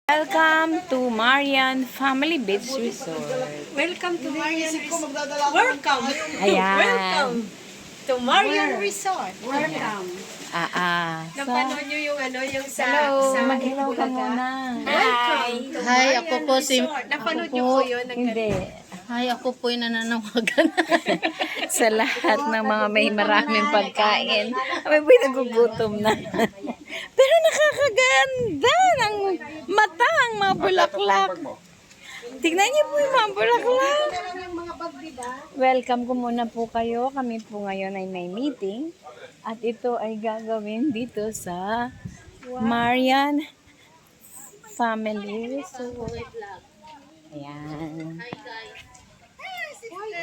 Welcome to Marian Family Beach Resort. Welcome to Marian Resort. Welcome. Ayan. Welcome to Marian Resort. Welcome. Napanood nyo yung yung sa Hello, sa mag-hello ka Bulaga? muna. Welcome to Hi, Marian ako po si- Resort. Napanood nyo po yun? Hindi. Ay, ako po'y nananawagan. Sa lahat ng mga may maraming pagkain, kami po'y nagugutom na. Pero nakakaganda ng mata ang mga bulaklak. Tignan niyo po yung mga bulaklak. Welcome ko muna po kayo. Kami po ngayon ay may meeting. At ito ay gagawin dito sa Marian Family Resort. Ayan.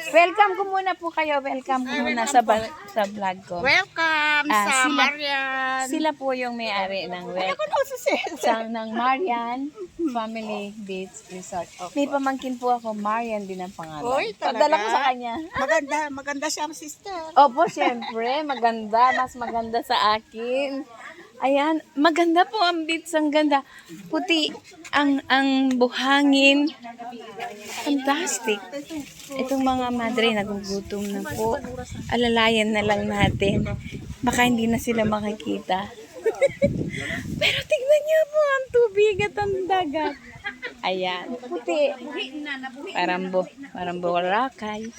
Welcome ko muna po kayo. Welcome ko muna sa vlog ko. Welcome sa sila- Marian. Sila po yung may-ari ng ng Marian Family Beach Resort. May pamangkin po ako, Marian din ang pangalan. Oy, talaga? Padala ko sa kanya. Maganda siya, sister. Opo, syempre, maganda. Mas maganda sa akin. Ayan, maganda po ang beach, ang ganda. Puti ang buhangin. Fantastic. Itong mga madre, nagugutom na po. Alalayan na lang natin. Baka hindi na sila makikita. Pero tignan niyo po ang tubig at ang dagat. Ayan, puti. Parang Boracay.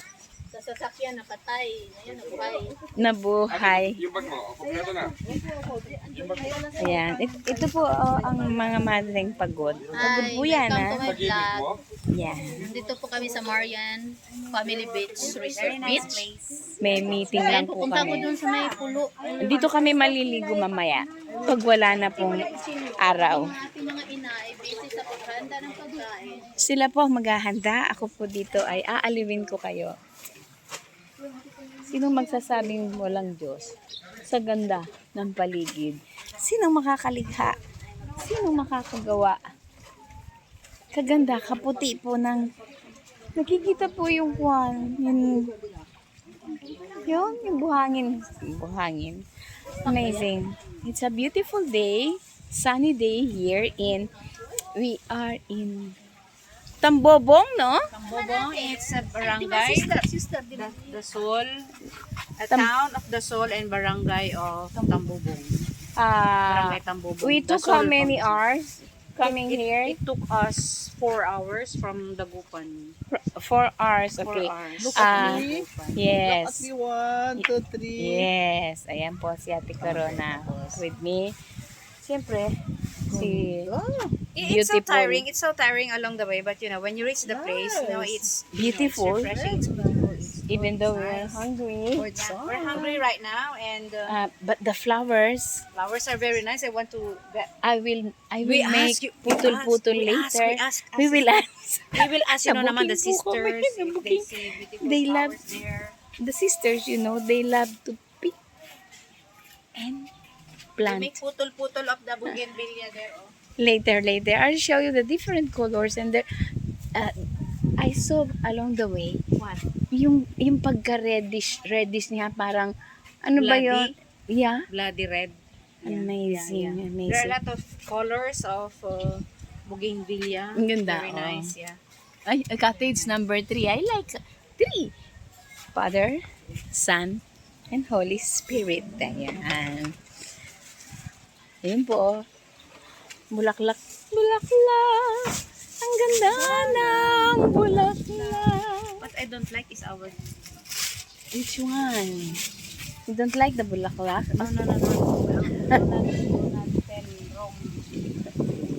Sa sasakyan, napatay. Ayan, nabuhay. Nabuhay. Yung bag mo, kompleto na. Ayan. Ito po ang mga madreng pagod. Pagod po yan, welcome ha? to my vlog. Yan. Nandito po kami sa Marian Family Beach Resort Beach. May meeting Ayan, lang po pupunta ko kami. dun sa may pulo. Dito kami maliligo mamaya. Pag wala na pong araw. Ang ating mga ina ay busy sa paghanda ng pagkain. Sila po ang maghahanda. Ako po dito ay aaliwin ko kayo. Sino magsasabing walang Diyos sa ganda ng paligid? Sino makakalikha? Sino makakagawa? Kaganda, kaputi po ng... Nakikita po yung kwan. Yung buhangin. Buhangin. Amazing. It's a beautiful day. Sunny day here in... We are in... Tambobong, no? Tambobong, it's a barangay, the Sol, a town of the Sol and barangay of Tambobong. Barangay Tambobong. We The took how Sol many County. hours coming here? It took us 4 hours from Dagupan. 4 hours, 4 okay. hours. Yes. 1, 2, 3. Yes. Ayan po si Ate Corona with me. Siyempre, si It's so Beautiful. tiring. It's so tiring along the way, but you know, when you reach the place, you know, it's Beautiful. It's refreshing. It's beautiful. Even though we're hungry. Yeah, we're hungry right now, and But the flowers, flowers are very nice. I want to get. I will We make ask you- putol-putol we ask- later. we ask- We will ask. We will ask, you know, naman the Nabuking po kami, sisters if they nabuking. see beautiful They love- flowers there. The sisters, you know, they love to pick and We plant. make putol-putol of the bougainvillea there. Oh. Later, I'll show you the different colors and there. I saw along the way What? yung pagka-reddish niya parang ano ba Bloody? yun? Yeah. Bloody red. Amazing, There are a amazing. lot of colors of bougainvillea. Ang ganda, Very oh. nice, yeah. Ay, cottage number 3. I like 3. Father, Son, and Holy Spirit. Ayan. Ayun po. Bulaklak. Bulaklak. Ang ganda ng bulaklak. What I don't like is our... Which one? You don't like the bulaklak? Oh, no.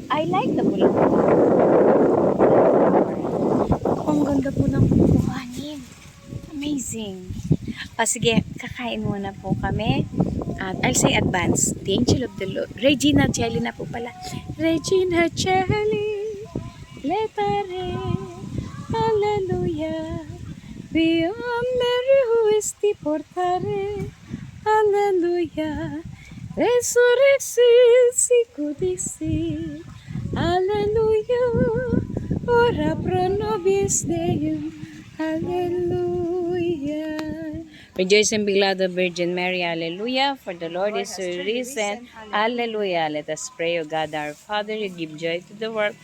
I like the bulaklak. Ang ganda po ng buhangin. Amazing. Sige, kakain muna po kami. At I'll say advance. The angel of the Lord. Regina Celli na po pala. Regina Celli. Letare. Hallelujah. Via Mary who is the portare. Hallelujah. Resurrexit sicu dixit. Hallelujah. Ora pro nobis Deum. Hallelujah. Rejoice and be glad, O Virgin Mary. Hallelujah. For the Lord is risen. Hallelujah. Let us pray, O God, our Father, you give joy to the world.